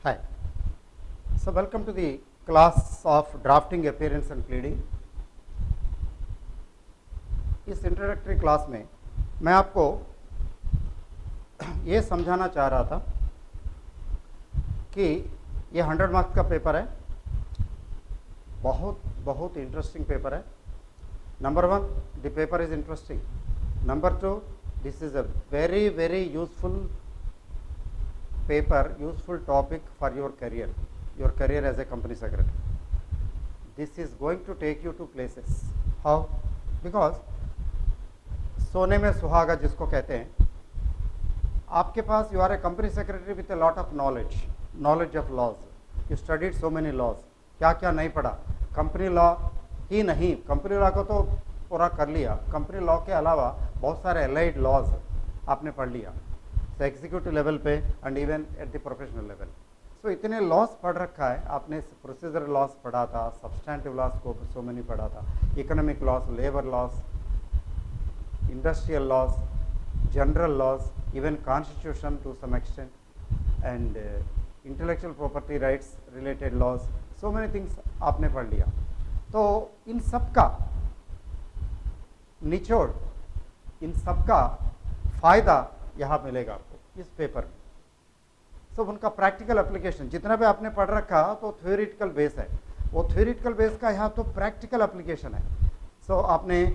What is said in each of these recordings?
Hi. So welcome to the class of drafting, appearance and pleading. इस introductory class में मैं आपको ये समझाना चाह रहा था कि ये 100 मार्क्स का पेपर है, बहुत बहुत इंटरेस्टिंग पेपर है. Number one, the paper is interesting. Number two, this is a very very useful paper, useful topic for your career as a company secretary. This is going to take you to places. How? Because सोने में सुहागा जिसको कहते हैं, आपके पास you are a company secretary with a lot of knowledge of laws. You studied so many laws. क्या क्या नहीं पढ़ा. कंपनी लॉ ही नहीं, कंपनी लॉ को तो पूरा कर लिया, कंपनी लॉ के अलावा बहुत सारे अलाइड लॉज आपने पढ़ लिया एग्जीक्यूटिव लेवल पे and even at the professional level. So इतने लॉस पढ़ रखा है आपने. प्रोसीजर लॉस पढ़ा था, सब्सटैंटिव लॉस को सो मैनी पढ़ा था, economic loss, labour loss, industrial loss, general loss, even constitution to some extent, and intellectual property rights related laws, so many things आपने पढ़ लिया. तो इन सब का निचोड़, इन सब का फायदा यहाँ मिलेगा आपको इस पेपर में. सो उनका प्रैक्टिकल एप्लीकेशन जितना भी आपने पढ़ रखा तो थ्योरेटिकल बेस है, वो थ्योरेटिकल बेस का यहाँ तो प्रैक्टिकल एप्लीकेशन है. सो आपने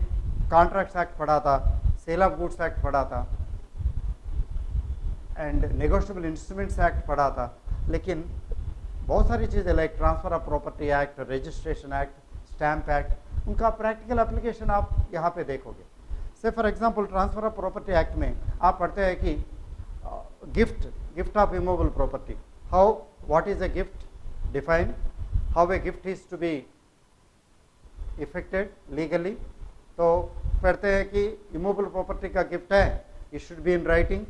कॉन्ट्रैक्ट्स एक्ट पढ़ा था, सेल ऑफ गुड्स एक्ट पढ़ा था, एंड नेगोशिएबल इंस्ट्रूमेंट्स एक्ट पढ़ा था, लेकिन बहुत सारी चीज़ें like transfer of property act, registration act, stamp act, उनका प्रैक्टिकल एप्लीकेशन आप यहाँ पे देखोगे. Say for example transfer of property act में आप पढ़ते हैं कि gift of immovable property, how what is a gift, define how a gift is to be effected legally. तो पढ़ते हैं कि इमूवेबल प्रॉपर्टी का गिफ्ट है, it should be in writing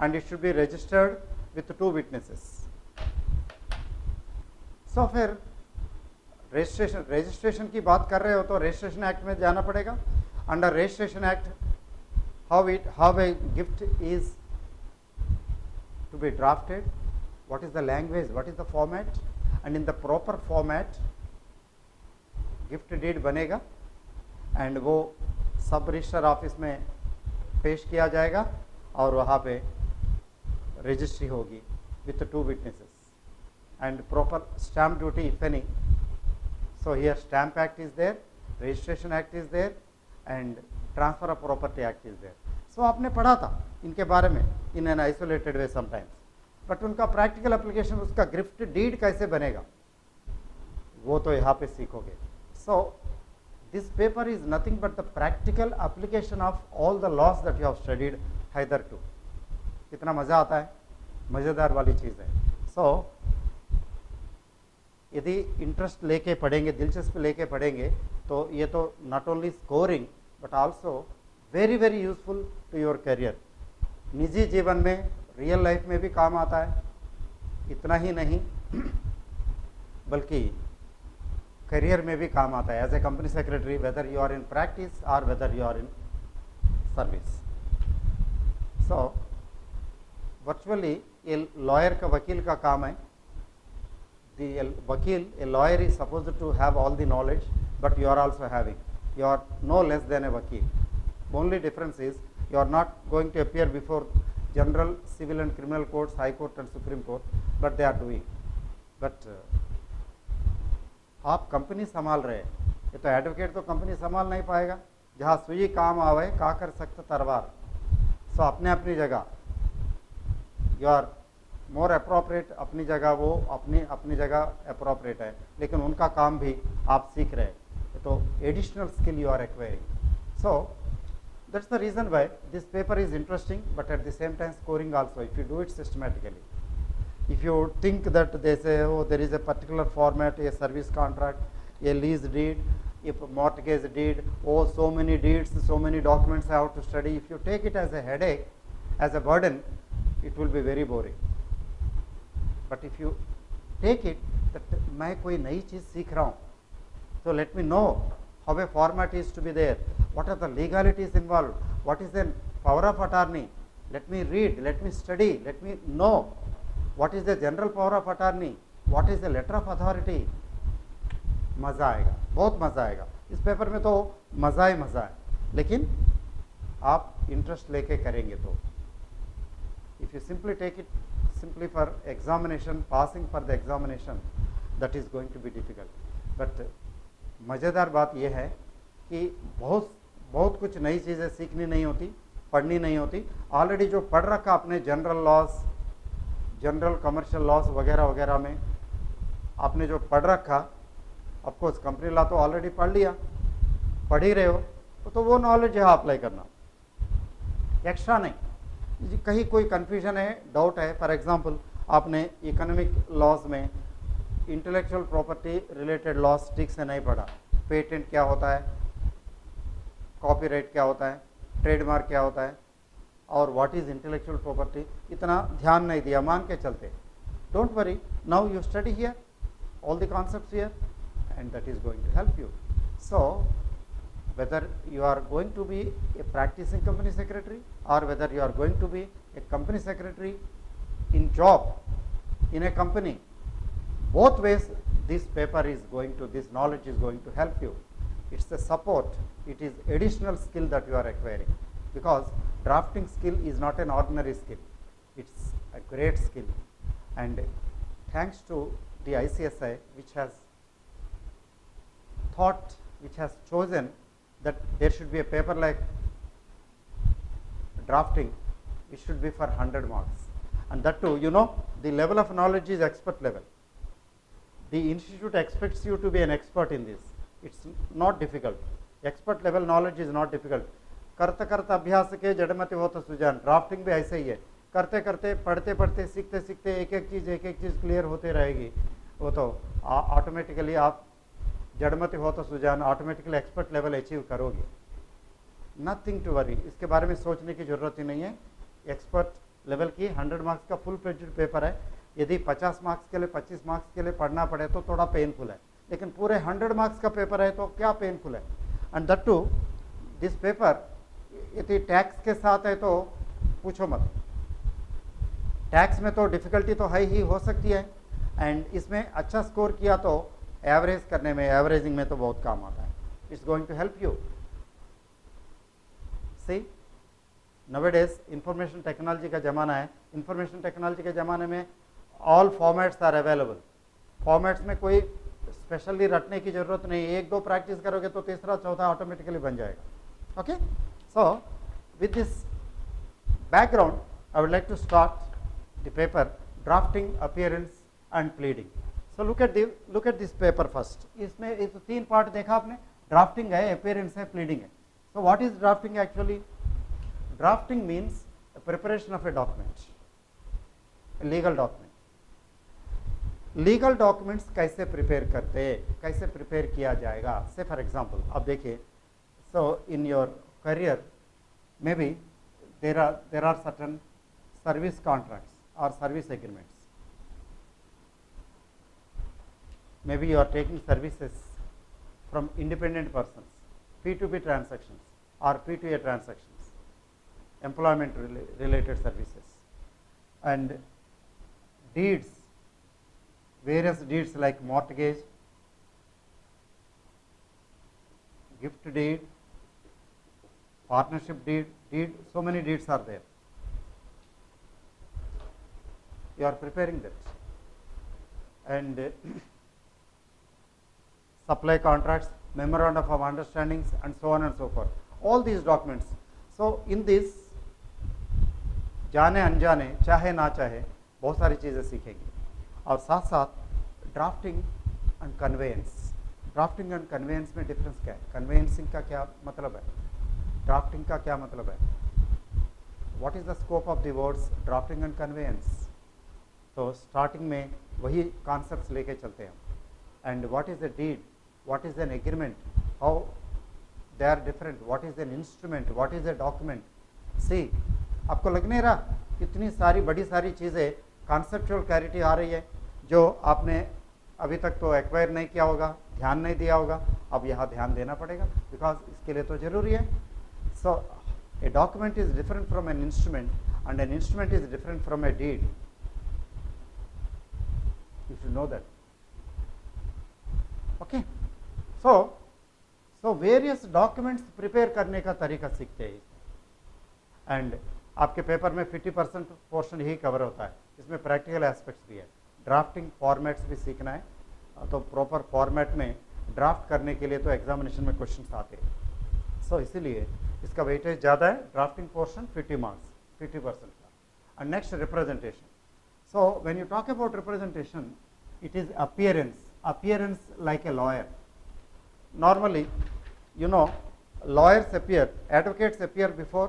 and it should be registered with 2 witnesses. सो फिर registration की बात कर रहे हो तो रजिस्ट्रेशन एक्ट में जाना पड़ेगा. Under registration act, how a gift is to be drafted, what is the language, what is the format, and in the proper format gift deed बनेगा and वो सब रजिस्टर ऑफिस में पेश किया जाएगा और वहाँ पे रजिस्ट्री होगी with 2 witnesses and proper stamp duty if any. So here stamp act is there, registration act is there, and transfer of property act is there. So आपने पढ़ा था इनके बारे में in an isolated way sometimes, but उनका practical application, उसका gift deed कैसे बनेगा वो तो यहाँ पे सीखोगे. So this paper is nothing but the practical application of all the laws that you have studied hitherto टू. कितना मज़ा आता है, मज़ेदार वाली चीज़ है. सो यदि इंटरेस्ट लेके पढ़ेंगे, दिलचस्पी लेके पढ़ेंगे तो ये तो not only scoring but also very very useful to your career. निजी जीवन में, रियल लाइफ में भी काम आता है. इतना ही नहीं बल्कि करियर में भी काम आता है as a company secretary, whether you are in practice और whether you are in service. So virtually ये लॉयर का, वकील का काम है. The vakil, a lawyer is supposed to have all the knowledge, but you are also having. You are no less than a vakil. Only difference is you are not going to appear before general civil and criminal courts, high court and supreme court, but they are doing. But आप company संभाल रहे हैं, ये तो advocate तो company संभाल नहीं पाएगा. जहाँ सुई काम आवे का कर सकता तलवार. सो अपने अपनी जगह यू आर मोर अप्रोप्रिएट, अपनी जगह वो अपनी जगह अप्रोप्रिएट है, लेकिन उनका काम भी आप सीख रहे हैं. तो additional skill you are acquiring. So that's the reason why this paper is interesting but at the same time scoring also if you do it systematically. If you think that they say, oh, there is a particular format, a service contract, a lease deed, a mortgage deed, oh, so many deeds, so many documents I have to study. If you take it as a headache, as a burden, it will be very boring. But if you take it that मैं कोई नई चीज़ सीख रहा हूँ, so let me know how a format is to be there, what are the legalities involved, what is the power of attorney, let me read, let me study, let me know. What is the general power of attorney, what is the letter of authority, मज़ा आएगा, बहुत मज़ा आएगा। इस paper में तो मज़ा ही मज़ा है, लेकिन आप इंटरेस्ट लेके करेंगे तो। If you simply take it simply for examination, passing for the examination, that is going to be difficult. But मज़ेदार बात यह है कि बहुत कुछ नई चीज़ें सीखनी नहीं होती, पढ़नी नहीं होती। ऑलरेडी जो पढ़ रखा आपने general loss, general commercial loss वगैरह वगैरह में आपने जो पढ़ रखा, ऑफकोर्स कंपनी लॉ तो ऑलरेडी पढ़ लिया, पढ़ ही रहे हो, तो वो नॉलेज यहाँ अप्लाई करना, एक्स्ट्रा नहीं। कहीं कोई कन्फ्यूजन है, डाउट है, फॉर एग्जांपल आपने इकोनॉमिक लॉज में इंटेलेक्चुअल प्रॉपर्टी रिलेटेड लॉस ठीक से नहीं पढ़ा, पेटेंट क्या होता है, कॉपीराइट क्या होता है, ट्रेडमार्क क्या होता है, और व्हाट इज इंटेलेक्चुअल प्रॉपर्टी, इतना ध्यान नहीं दिया, मान के चलते। Don't worry, now you study here all the concepts here and that is going to help you. So whether you are going to be a practicing company secretary or whether you are going to be a company secretary in job in a company, both ways this paper is going to, this knowledge is going to help you. It's a support, it is additional skill that you are acquiring, because drafting skill is not an ordinary skill, it's a great skill. And thanks to the ICSI which has chosen that there should be a paper like drafting, it should be for 100 marks, and that too, you know, the level of knowledge is expert level. The institute expects you to be an expert in this. It's not difficult. Expert level knowledge is not difficult. करते करते अभ्यास के जड़मति होता Sujan, drafting भी ऐसे ही है, करते करते पढ़ते पढ़ते सीखते सीखते एक एक चीज़ क्लियर होते रहेगी, वो तो ऑटोमेटिकली आप जड़मति हो तो सुजान ऑटोमेटिकली एक्सपर्ट लेवल अचीव करोगे। नथिंग टू वरी, इसके बारे में सोचने की ज़रूरत ही नहीं है। एक्सपर्ट लेवल की 100 मार्क्स का फुल पेज्ड पेपर है, यदि 50 मार्क्स के लिए 25 मार्क्स के लिए पढ़ना पड़े तो थोड़ा पेनफुल है, लेकिन पूरे 100 मार्क्स का पेपर है तो क्या पेनफुल है। And that to this paper यदि टैक्स के साथ है तो पूछो मत, टैक्स में तो डिफ़िकल्टी तो हाई ही हो सकती है, एंड इसमें अच्छा स्कोर किया तो एवरेज करने में, एवरेजिंग में तो बहुत काम आता है। It's going to help you. See nowadays information technology का ज़माना है, इंफॉर्मेशन टेक्नोलॉजी के ज़माने में all formats are available. Formats में कोई स्पेशली रटने की ज़रूरत नहीं, एक दो प्रैक्टिस करोगे तो तीसरा चौथा ऑटोमेटिकली बन जाएगा। Okay, so with this background I would like to start the paper drafting, appearance and pleading. So look at this paper first. इसमें एक तो 3 पार्ट देखा आपने, ड्राफ्टिंग है, अपीयरेंस है, प्लीडिंग है। So what is drafting actually? Drafting means preparation of a document, legal document. Legal documents कैसे prepare करते हैं, कैसे प्रिपेयर किया जाएगा? से फॉर एग्जांपल आप देखिए, so in your career maybe there are certain service contracts और service agreements. Maybe you are taking services from independent persons, P2P transactions or P2A transactions, employment related services, and deeds, various deeds like mortgage, gift deed, partnership deed, so many deeds are there. You are preparing that, and supply contracts, memorandum of understandings, and so on and so forth. All these documents. So in this जाने अनजाने, चाहे ना चाहे, बहुत सारी चीज़ें सीखेंगे, और साथ साथ drafting and conveyance. Drafting and conveyance में डिफरेंस क्या है? कन्वेंसिंग का क्या मतलब है? ड्राफ्टिंग का क्या मतलब है? What is the scope of the words drafting and conveyance? तो स्टार्टिंग में वही कॉन्सेप्ट्स लेके चलते हैं। And what is the deed, what is an agreement, how they are different, what is an instrument, what is a document. See, आपको लग नहीं रहा इतनी सारी बड़ी सारी चीज़ें, कॉन्सेप्चुअल क्लैरिटी आ रही है जो आपने अभी तक तो एक्वायर नहीं किया होगा, ध्यान नहीं दिया होगा, अब यहाँ ध्यान देना पड़ेगा, बिकॉज इसके लिए तो ज़रूरी है। So a document is different from an instrument and an instrument is different from a deed. You should know that. Okay. So various documents prepare करने का तरीका सीखते हैं एंड आपके पेपर में 50% पोर्शन ही कवर होता है, इसमें प्रैक्टिकल एस्पेक्ट्स भी है, ड्राफ्टिंग फॉर्मेट्स भी सीखना है, तो प्रॉपर फॉर्मेट में ड्राफ्ट करने के लिए तो एग्जामिनेशन में क्वेश्चंस आते हैं, सो इसीलिए इसका वेटेज ज़्यादा है, ड्राफ्टिंग पोर्शन 50 मार्क्स 50% का. And next representation. So when you talk about representation, it is appearance like a lawyer. Normally, you know, lawyers appear, advocates appear before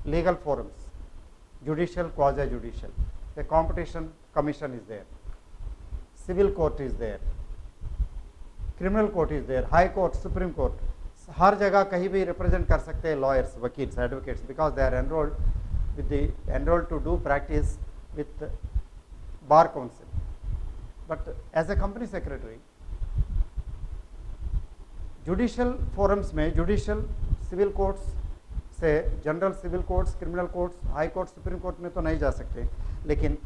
legal forums, judicial, quasi-judicial. The competition commission is there, civil court is there, criminal court is there, high court, supreme court. हर जगह कहीं भी represent कर सकते हैं lawyers, वकील्स, advocates, because they are enrolled to do practice with bar council. But as a company secretary, judicial forums में, judicial civil courts से, general civil courts, criminal courts, high court, supreme court में तो नहीं जा सकते, लेकिन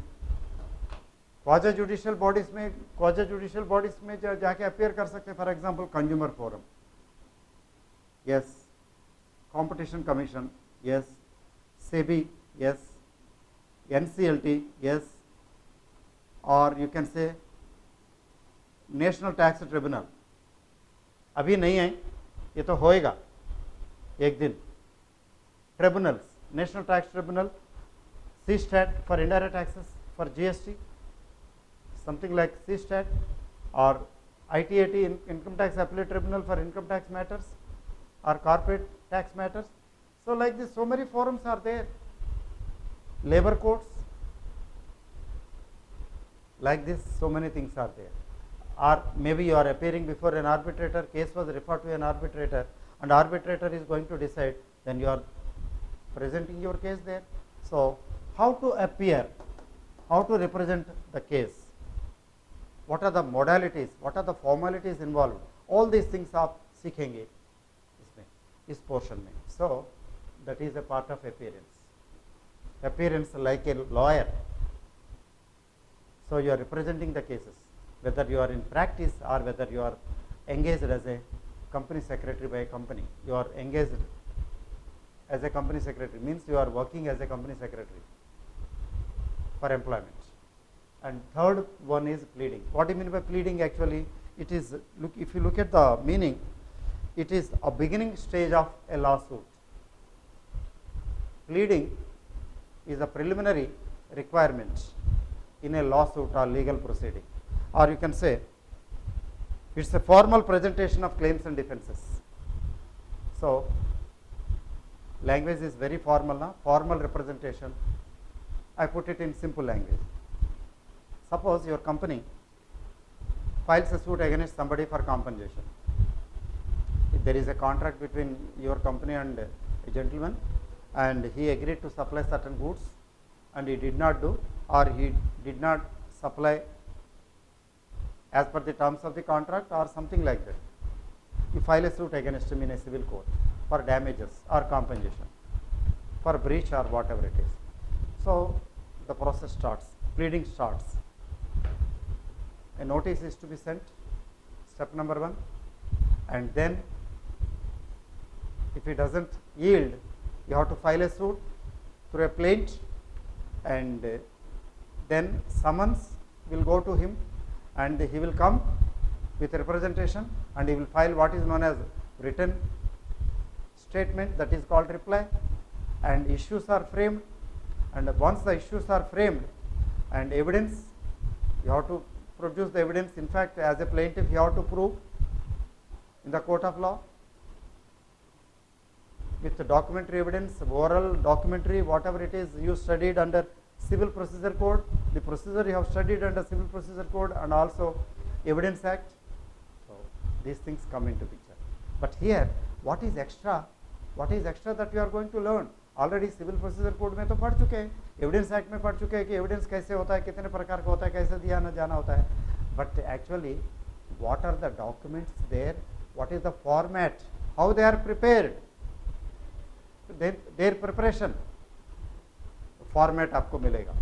Khawaja judicial bodies में जाके अपियर कर सकते हैं. For example consumer forum, yes, competition commission, yes, SEBI, yes, NCLT, yes, और you can say national tax tribunal. अभी नहीं है, ये तो होएगा एक दिन. Tribunals, national tax tribunal, CESTAT for indirect taxes, for GST, something like CESTAT, और ITAT, income tax appellate tribunal for income tax matters और corporate tax matters. So like this, so many forums are there. Labour courts, like this, so many things are there. Or maybe you are appearing before an arbitrator, case was referred to an arbitrator, and arbitrator is going to decide, then you are presenting your case there. So how to appear, how to represent the case, what are the modalities, what are the formalities involved, all these things आप सीखेंगे इसमें, इस portion में. So that is a part of appearance like a lawyer. So you are representing the cases, whether you are in practice or whether you are engaged as a company secretary by a company. You are engaged as a company secretary, means you are working as a company secretary for employment. And third one is pleading. What do you mean by pleading? Actually, it is, if you look at the meaning, it is a beginning stage of a lawsuit. Pleading is a preliminary requirement in a lawsuit or legal proceeding, or you can say it's a formal presentation of claims and defenses. So language is very formal now, formal representation. I put it in simple language. Suppose your company files a suit against somebody for compensation. If there is a contract between your company and a gentleman, and he agreed to supply certain goods and he did not do, or he did not supply as per the terms of the contract or something like that, you file a suit against him in a civil court for damages or compensation, for breach or whatever it is. So the process starts, pleading starts. A notice is to be sent, step number 1, and then if he doesn't yield, you have to file a suit through a plaint, and then summons will go to him, and he will come with representation, and he will file what is known as written statement, that is called reply, and issues are framed. And once the issues are framed and evidence, you have to produce the evidence. In fact, as a plaintiff, you have to prove in the court of law with the documentary evidence, oral, documentary, whatever it is you studied under Civil Procedure Code, the procedure you have studied under Civil Procedure Code, and also Evidence Act. So these things come into picture. But here, what is extra? What is extra that you are going to learn? Already civil procedure code में तो पढ़ चुके हैं, evidence act में पढ़ चुके हैं कि एविडेंस कैसे होता है, कितने प्रकार का होता है, कैसे दिया न जाना होता है. But actually what are the documents there, what is the format, how they are prepared, their preparation format आपको मिलेगा.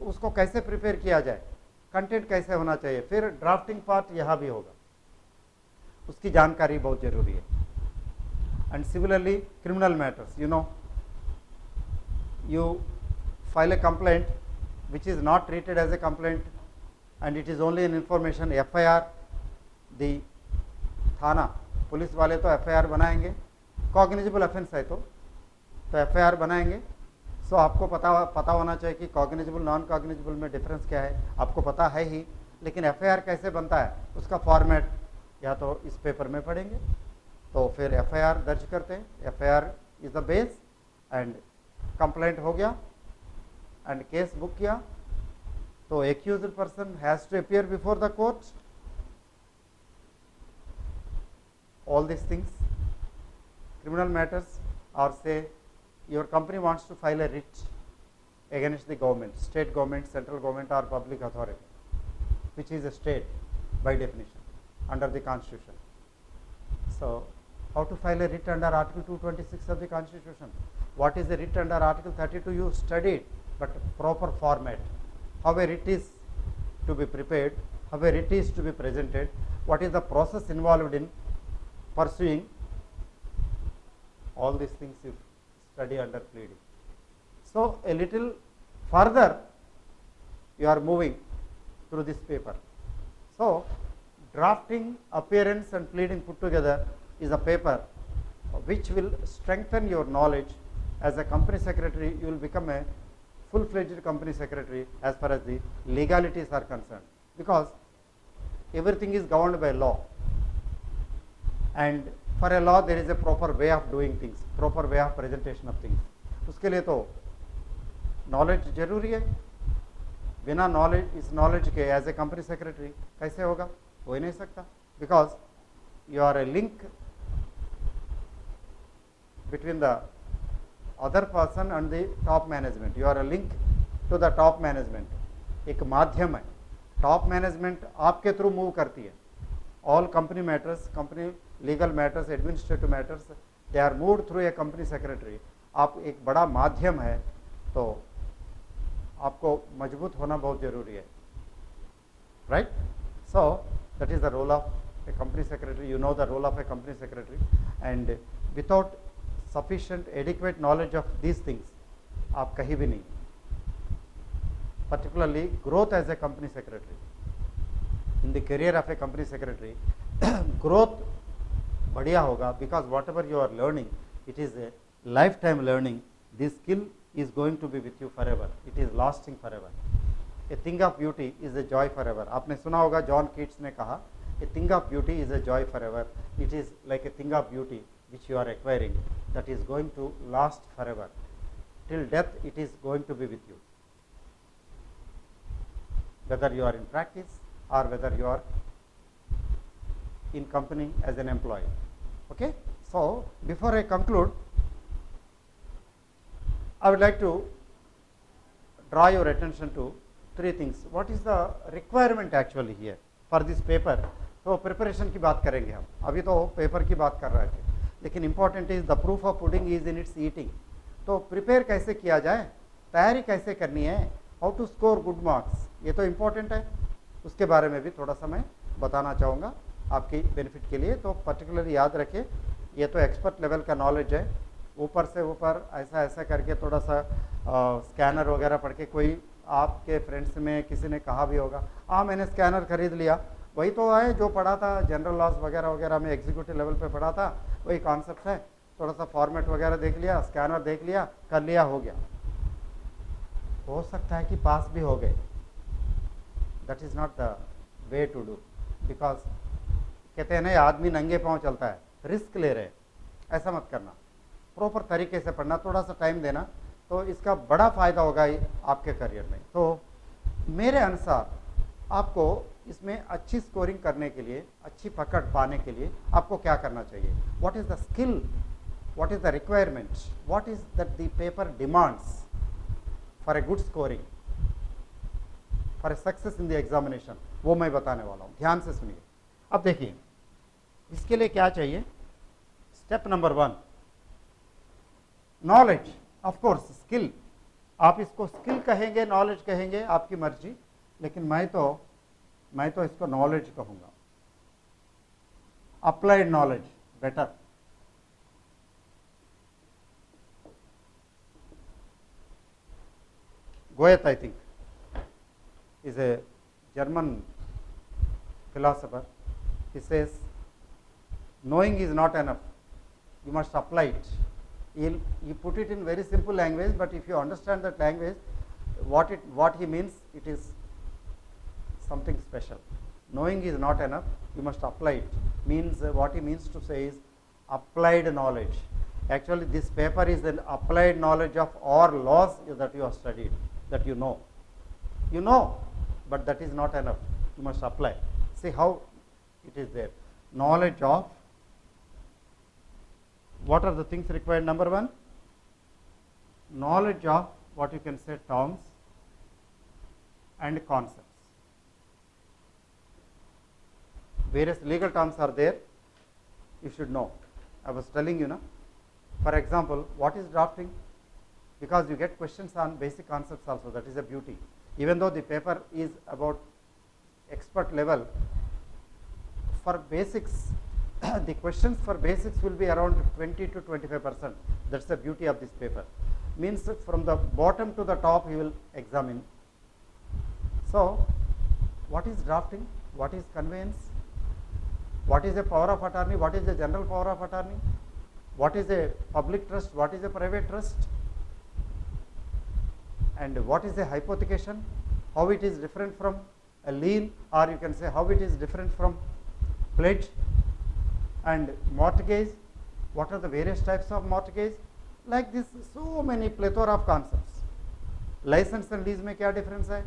उसको कैसे प्रिपेयर किया जाए, कंटेंट कैसे होना चाहिए, फिर ड्राफ्टिंग पार्ट यहाँ भी होगा, उसकी जानकारी बहुत जरूरी है. And similarly criminal matters, you know, you file a complaint which is not treated as a complaint and it is only an information, FIR, the थाना पुलिस वाले तो FIR बनाएंगे, कॉग्निजेबल ऑफेंस है तो FIR बनाएंगे. सो आपको पता होना चाहिए कि कॉग्निजेबल नॉन कॉग्निजेबल में डिफरेंस क्या है, आपको पता है ही, लेकिन FIR कैसे बनता है उसका फॉर्मेट या तो इस पेपर में पढ़ेंगे. तो फिर FIR दर्ज करते हैं, FIR is the base, and complaint हो गया एंड केस बुक किया, तो accused person has to appear before the court. All this things, criminal matters, or say your company wants to file a writ against the government, state government, central government or public authority, which is a state by definition under the constitution. So how to file a writ under article 226 of the constitution? What is a writ under article 32? You studied, but proper format, how a writ is to be prepared, how a writ is to be presented, what is the process involved in pursuing, all these things you study under pleading. So a little further you are moving through this paper. So drafting, appearance and pleading put together is a paper which will strengthen your knowledge. As a company secretary, you will become a full-fledged company secretary as far as the legalities are concerned, because everything is governed by law, and for a law there is a proper way of doing things, proper way of presentation of things. उसके लिए तो knowledge जरूरी है. बिना knowledge, इस knowledge के as a company secretary कैसे होगा, हो ही नहीं सकता, because you are a link between the other person and the top management. You are a link to the top management. एक माध्यम है, top management आपके थ्रू मूव करती है. All company matters, company legal matters, administrative matters, they are moved through a company secretary. आप एक बड़ा माध्यम है, तो आपको मजबूत होना बहुत जरूरी है, right? So that is the role of a company secretary. You know the role of a company secretary, and without sufficient adequate knowledge of these things आप कहीं भी नहीं. Particularly growth as a company secretary, in the career of a company secretary, growth बढ़िया होगा, because whatever you are learning, it is a lifetime learning. This skill is going to be with you forever. It is lasting forever. A thing of beauty is a joy forever. आपने सुना होगा, John Keats ने कहा, a thing of beauty is a joy forever. It is like a thing of beauty which you are acquiring, that is going to last forever. Till death it is going to be with you, whether you are in practice or whether you are in company as an employee. Okay, so before I conclude, I would like to draw your attention to three things. What is the requirement actually here for this paper? तो preparation की बात करेंगे हम, अभी तो paper की बात कर रहे थे, लेकिन important is the proof of pudding is in its eating. तो प्रिपेयर कैसे किया जाए, तैयारी कैसे करनी है, how to score good marks, ये तो इम्पोर्टेंट है. उसके बारे में भी थोड़ा सा मैं बताना चाहूँगा आपकी बेनिफिट के लिए. तो पर्टिकुलरली याद रखिए, ये तो एक्सपर्ट लेवल का नॉलेज है, ऊपर से ऊपर ऐसा ऐसा करके थोड़ा सा स्कैनर वगैरह पढ़ के, कोई आपके फ्रेंड्स में किसी ने कहा भी होगा, हाँ मैंने स्कैनर खरीद लिया, वही तो है जो पढ़ा था जनरल लॉस वगैरह वगैरह में, एग्जीक्यूटिव लेवल पे पढ़ा था, वही कॉन्सेप्ट है, थोड़ा सा फॉर्मेट वगैरह देख लिया, स्कैनर देख लिया, कर लिया, हो गया. हो सकता है कि पास भी हो गए. That is not the way to do, because कहते हैं ना, आदमी नंगे पाँव चलता है, रिस्क ले रहे, ऐसा मत करना. प्रॉपर तरीके से पढ़ना, थोड़ा सा टाइम देना, तो इसका बड़ा फ़ायदा होगा आपके करियर में. तो मेरे अनुसार आपको इसमें अच्छी स्कोरिंग करने के लिए, अच्छी पकड़ पाने के लिए आपको क्या करना चाहिए, what is the skill, what is the requirement, what is that the paper demands for a good scoring, for a success in the examination, वो मैं बताने वाला हूँ. ध्यान से सुनिए. अब देखिए, इसके लिए क्या चाहिए. Step number 1, knowledge. Of course skill, आप इसको स्किल कहेंगे, नॉलेज कहेंगे, आपकी मर्जी, लेकिन मैं तो मैं तो इसको नॉलेज कहूँगा, applied knowledge better. Goethe, I think, is a German philosopher. He says, knowing is not enough, you must apply it. He put it in very simple language, but if you understand that language, what he means, it is something special. Knowing is not enough, you must apply it. Means what he means to say is applied knowledge. Actually, this paper is an applied knowledge of all laws that you have studied, that you know. You know, but that is not enough. You must apply. See how it is there. Knowledge of, what are the things required? Number one, knowledge of what you can say terms and concepts. Various legal terms are there, you should know. I was telling you, for example, what is drafting? Because you get questions on basic concepts also, that is a beauty. Even though the paper is about expert level, for basics, the questions for basics will be around 20 to 25%. That's the beauty of this paper. Means from the bottom to the top he will examine. So, what is drafting? What is conveyance? What is a power of attorney? What is the general power of attorney? What is a public trust? What is a private trust? And what is a hypothecation? How it is different from a lien, or you can say how it is different from pledge. And mortgage, what are the various types of mortgage? Like this, so many plethora of concepts. License and lease में क्या difference है?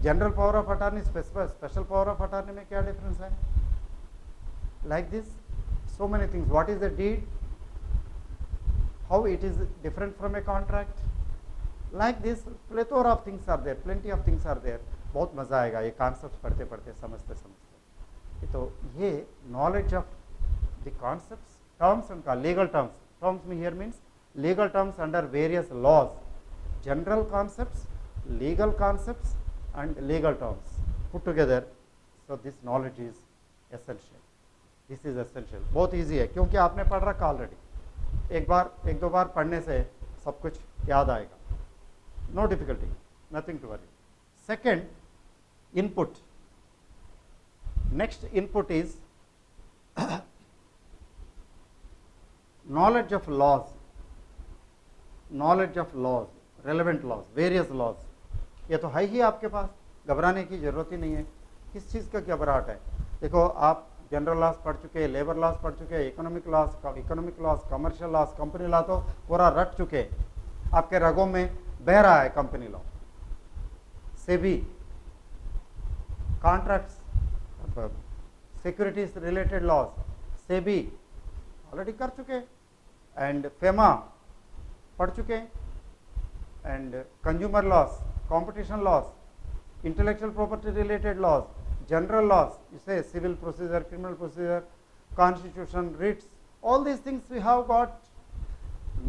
General power of attorney, special power of attorney में क्या difference है? Like this, so many things. What is the deed? How it is different from a contract? Like this, plethora of things are there, plenty of things are there. बहुत मजा आएगा ये concepts पढ़ते पढ़ते समझते समझते. तो ये knowledge of the concepts, terms and legal terms. Terms here means legal terms under various laws, general concepts, legal concepts and legal terms put together. So this knowledge is essential. This is essential. बहुत easy है क्योंकि आपने पढ़ रखा already. एक दो बार पढ़ने से सब कुछ याद आएगा. No difficulty, nothing to worry. Second, input. Next input is knowledge of laws, relevant laws, various laws. ये तो है ही आपके पास, घबराने की जरूरत ही नहीं है. किस चीज़ का घबराहट है? देखो आप जनरल लॉस पढ़ चुके, लेबर लॉस पढ़ चुके, economic loss, commercial loss, company law तो पूरा रट चुके, आपके रगों में बह रहा है company law. SEBI, contracts, securities related laws, SEBI already कर चुके, एंड फेमा पढ़ चुके, and consumer laws, competition laws, intellectual property related laws, general laws, you say civil procedure, criminal procedure, constitution, writs, all these things we have got.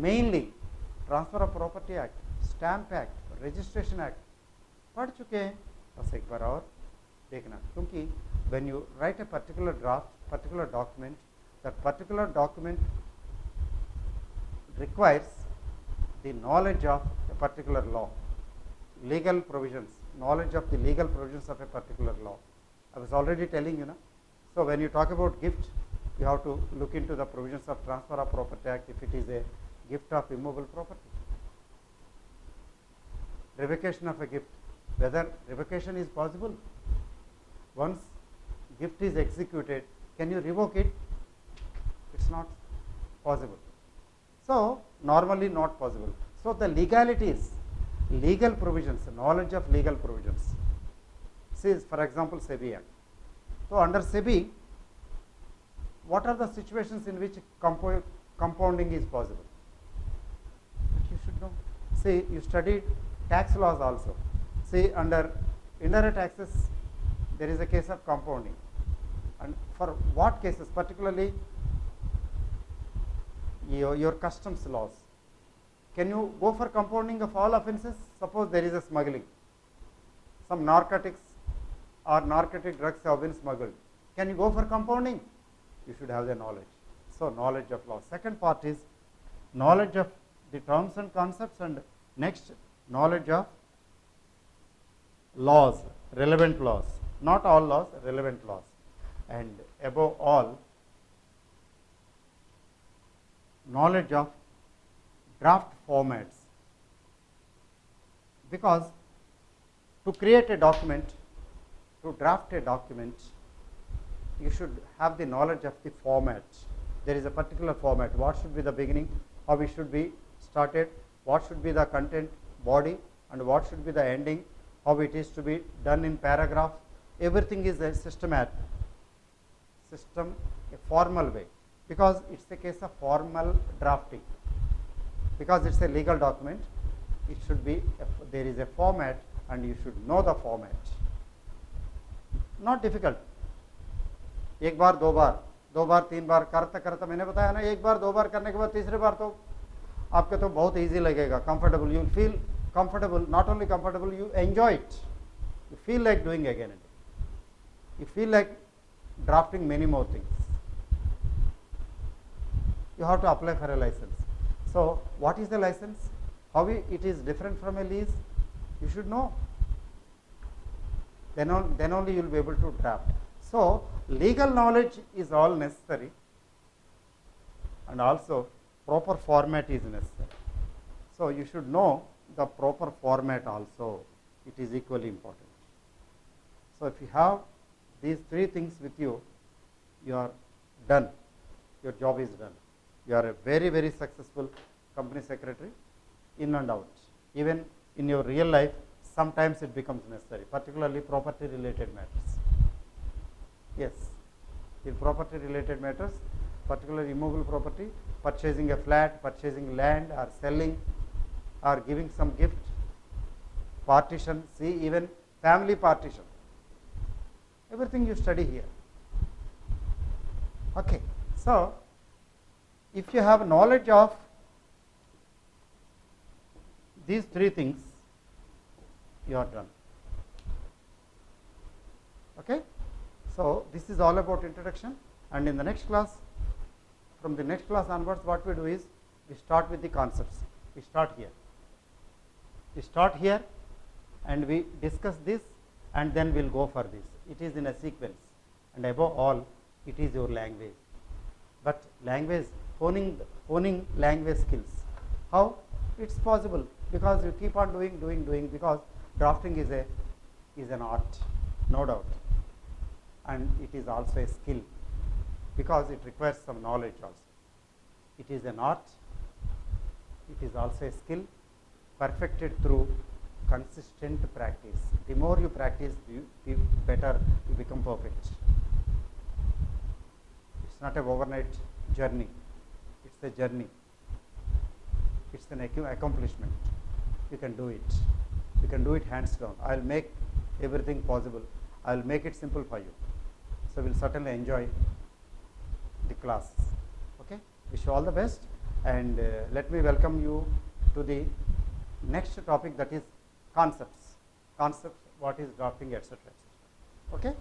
Mainly Transfer of Property Act, Stamp Act, Registration Act पढ़ चुके हैं. बस एक बार और देखना, क्योंकि when you write a particular draft, particular document, that particular document requires the knowledge of a particular law, legal provisions, knowledge of the legal provisions of a particular law. I was already telling you, so when you talk about gift, you have to look into the provisions of Transfer of Property Act if it is a gift of immovable property. Revocation of a gift, whether revocation is possible. Once gift is executed, can you revoke it? It's not possible. So normally not possible. So the legalities, legal provisions, knowledge of legal provisions. See, for example, SEBI Act. So under SEBI, what are the situations in which compounding is possible? But you should know. See, you studied tax laws also. See, under indirect taxes, there is a case of compounding. And for what cases? Particularly your customs laws. Can you go for compounding of all offences? Suppose there is a smuggling, some narcotics or narcotic drugs have been smuggled. Can you go for compounding? You should have the knowledge. So, knowledge of law. Second part is knowledge of the terms and concepts, and next knowledge of laws, relevant laws, not all laws, relevant laws, and above all knowledge of draft formats, because to create a document, to draft a document, you should have the knowledge of the format. There is a particular format. What should be the beginning, how it should be started, what should be the content, body, and what should be the ending, how it is to be done in paragraph. Everything is a a formal way, because it's a case of formal drafting. Because it's a legal document, it should be, there is a format, and you should know the format. Not difficult. एक बार दो बार तीन बार करता करता, मैंने बताया ना, एक बार दो बार करने के बाद तीसरे बार तो आपके तो बहुत इजी लगेगा, comfortable, you feel comfortable, not only comfortable, you enjoy it, you feel like doing again and again, you feel like drafting many more things. You have to apply for a license. So what is the license, how it is different from a lease, you should know, then only you will be able to draft. So legal knowledge is all necessary, and also proper format is necessary. So you should know the proper format also, it is equally important. So if you have these three things with you, you are done, your job is done. You are a very, very successful company secretary, in and out. Even in your real life, sometimes it becomes necessary, particularly property related matters. Yes, in property related matters, particularly immovable property, purchasing a flat, purchasing land, or selling, or giving some gift, partition, see, even family partition, everything you study here. Okay. So if you have knowledge of these three things, you are done. Okay. So this is all about introduction, and in the next class, from the next class onwards, what we do is we start with the concepts. We start here. We start here and we discuss this, and then we will go for this. It is in a sequence, and above all, it is your language. But language, honing language skills. How? It's possible, because you keep on doing, because drafting is an art, no doubt, and it is also a skill, because it requires some knowledge also. It is an art, it is also a skill, perfected through consistent practice. The more you practice, the better you become perfect. It's not an overnight journey, it's a journey, it's an accomplishment. You can do it, you can do it hands down. I will make everything possible, I will make it simple for you. So we will certainly enjoy the class. Okay, wish you all the best, and let me welcome you to the next topic, that is concepts, what is drafting, etc. Okay.